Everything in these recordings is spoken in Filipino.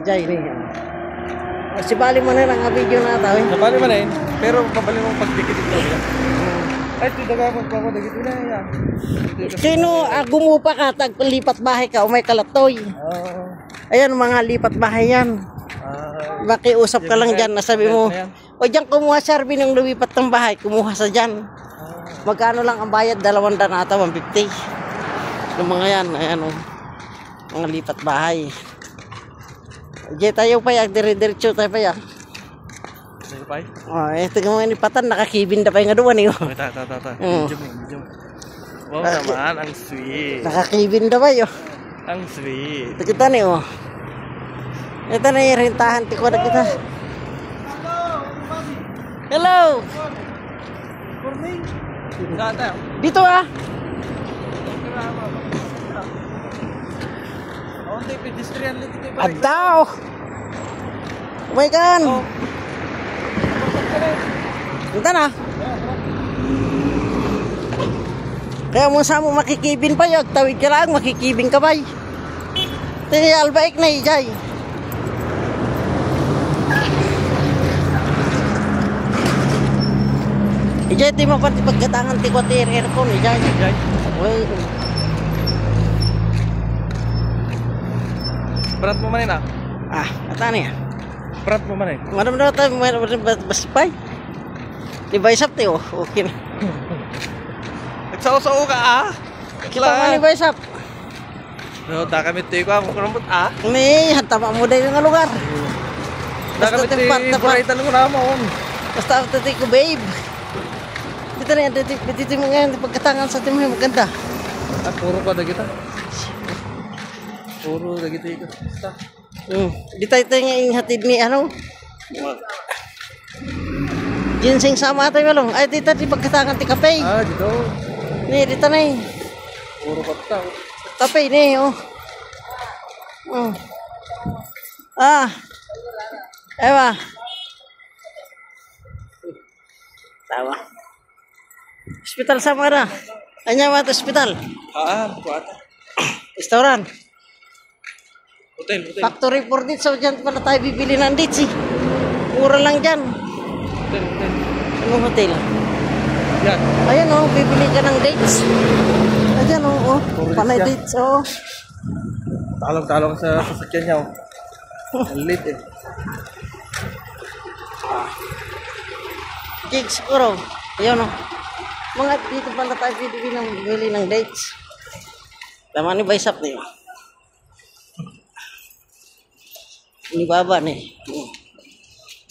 Ajay ni. Si bali man ang video na tayo. Nabali man eh. Pero pabali mo pagdikit ito. Ay, ito daga magpapadagit na yan. Sino gumupa ka, tagpalipat bahay ka, o may kalatoy. Ayan, mga lipat bahay yan. Makiusap ka lang dyan, nasabi mo, o dyan kumuha Sarbi ng lumipat ng bahay, kumuha sa dyan. Magkano lang ang bayad, 200 ata, 150. Yung mga yan, ayan o, mga lipat bahay. Diyan tayo pa yan, dire-diretso tayo pa yan. Tingnan mo yung lipatan, nakakibin na pa yung aduan eh. Medium. Wow naman, ang sweet. Nakakibin na ba yun? Ang sweet. Ito kita niyo. Ito na yung rintahan. Tiko na kita. Hello! Dito ah! Adaw! Oh my God! Ito na. Kaya mo sa mo makikibin pa yun. Tawid ka lang, makikibin ka ba? Tingnan albaik na ijay. Ijay, di mo pati pagkatangan tikwati aircon, ijay. Berat mo man ah? Ata na yan. Berat mo man eh? Madam na tayo, basipay. Di ba isap tayo? Okay na. Nagsaw-saw ka ah? Kita mo ni ba isap? No, da kami tayo ko ang kurambot ah? Ni, hantama mo dahil nga lugar. Da kami tayo, buraitan mo naman. Basta ako tayo ko babe. Dito na yan, dito mo ngayon, pagkatangan sa atin mo maganda. Puro ka na kita. Puro na kita ito. Di tayo nga hatid ni ano? Ginseng sama tayo malong. Ay, dito di pagkatangan ti kape. Dito. Ni, dito na eh. Puro ka ito. Kape ni, oh. Ewa. Tawa. Hospital sama na. Anya ba ito hospital? Buwata. Restaurant. Hotel. Factory for dito. So dyan pala tayo bibili ng dates eh. Mura lang dyan. Hotel. Anong hotel? Yan. Ayan oh, bibili ka ng dates. Ayan oh, panay dates oh. Talong-talong sa sasakyan niya oh. Ang lit eh. Gig siguro. Ayan oh. Mga dito pala tayo bibili ng dates. Tama ni Baisap na yun. Ini baba nih.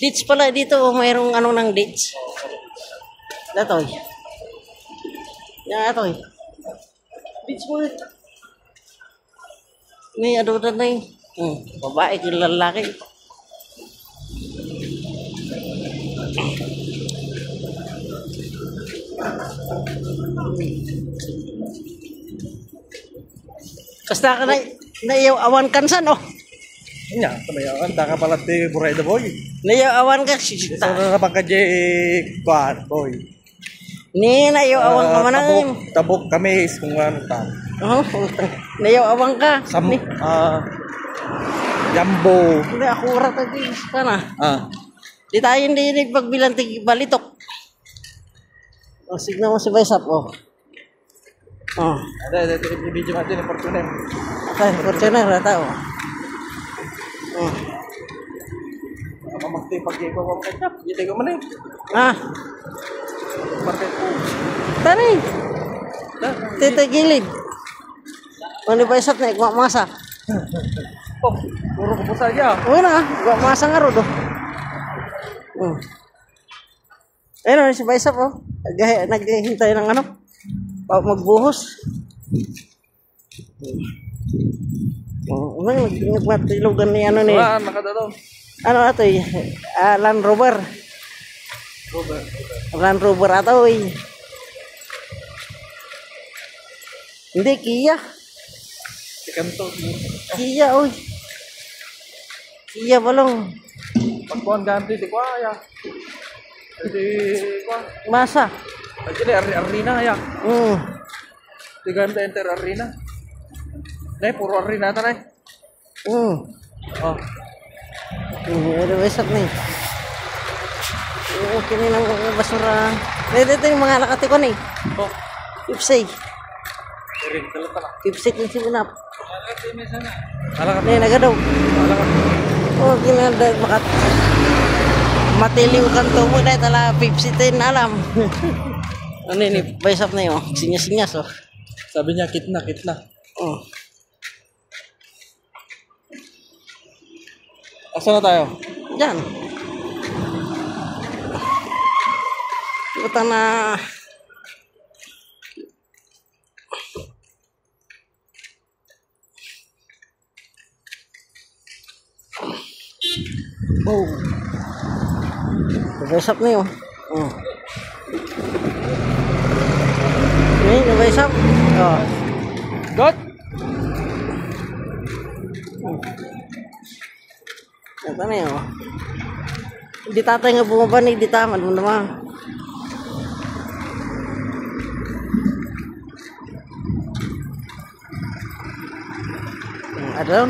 Dates pala dito oh, mayroong ano ng dates. Datoy. Ya, atoy. Dates mo. May adudan na yun. Babae kung lalaki. Kasta ka na naiyaw awan kansan oh. Nya, tabayawan taka pala ti buray da boy. Naiyaw awan ka Ito na pagka boy. Ni naiyaw awan ka man Tabok kami kung ano ta. Naiyaw awan ka. Jumbo. Hindi ako rata di sana. Di tayo hindi pagbilang ti balitok. Signa mo si Baisap oh. Ada video natin ng Fortuner. Okay, Fortuner ata oh. Mamagti pag-iba mo kanya. Hindi ko man eh. Parte ko. Tani. Tete gilid. Ano ba isap na igmamasa? Puro ko po sa iya. Oo na, igmamasa nga ro do. Ayun si Baisap oh. Naghihintay ng ano? Magbuhos. Nagmatilogan ni ano ni. Nakadalo. Ano ato eh? Land Rover. Land Rover ato eh. Hindi, Kia. Kanto. Kia oy. Kia balong. Pagkuhan ganti di ko ya. Di ko. Masa. Jadi arena ya. Di ganti enter arena. Puro arena ta nay. Oh. Ada besok nih. Okay nih ng basura. Dito yung mga nakati ko nih. Oh, Pipsay. ring talaga pala. Pipsay yung sinap. Alakat. Nih nagadaw. Alakat. Oh, ginada makat. Matiliw kan to mo dahil tala Pipsay tin alam. Ano ini besok nih oh. Sinyas-sinyas oh. Sabi niya, kitna. Oh. Asa na tayo? Diyan. Buta na. Oh. Nabesap na yun. Oh. Ini nabesap. Oh. Good? Ito na yun. Di tatay nga bumaba ni di taman mo naman. Ada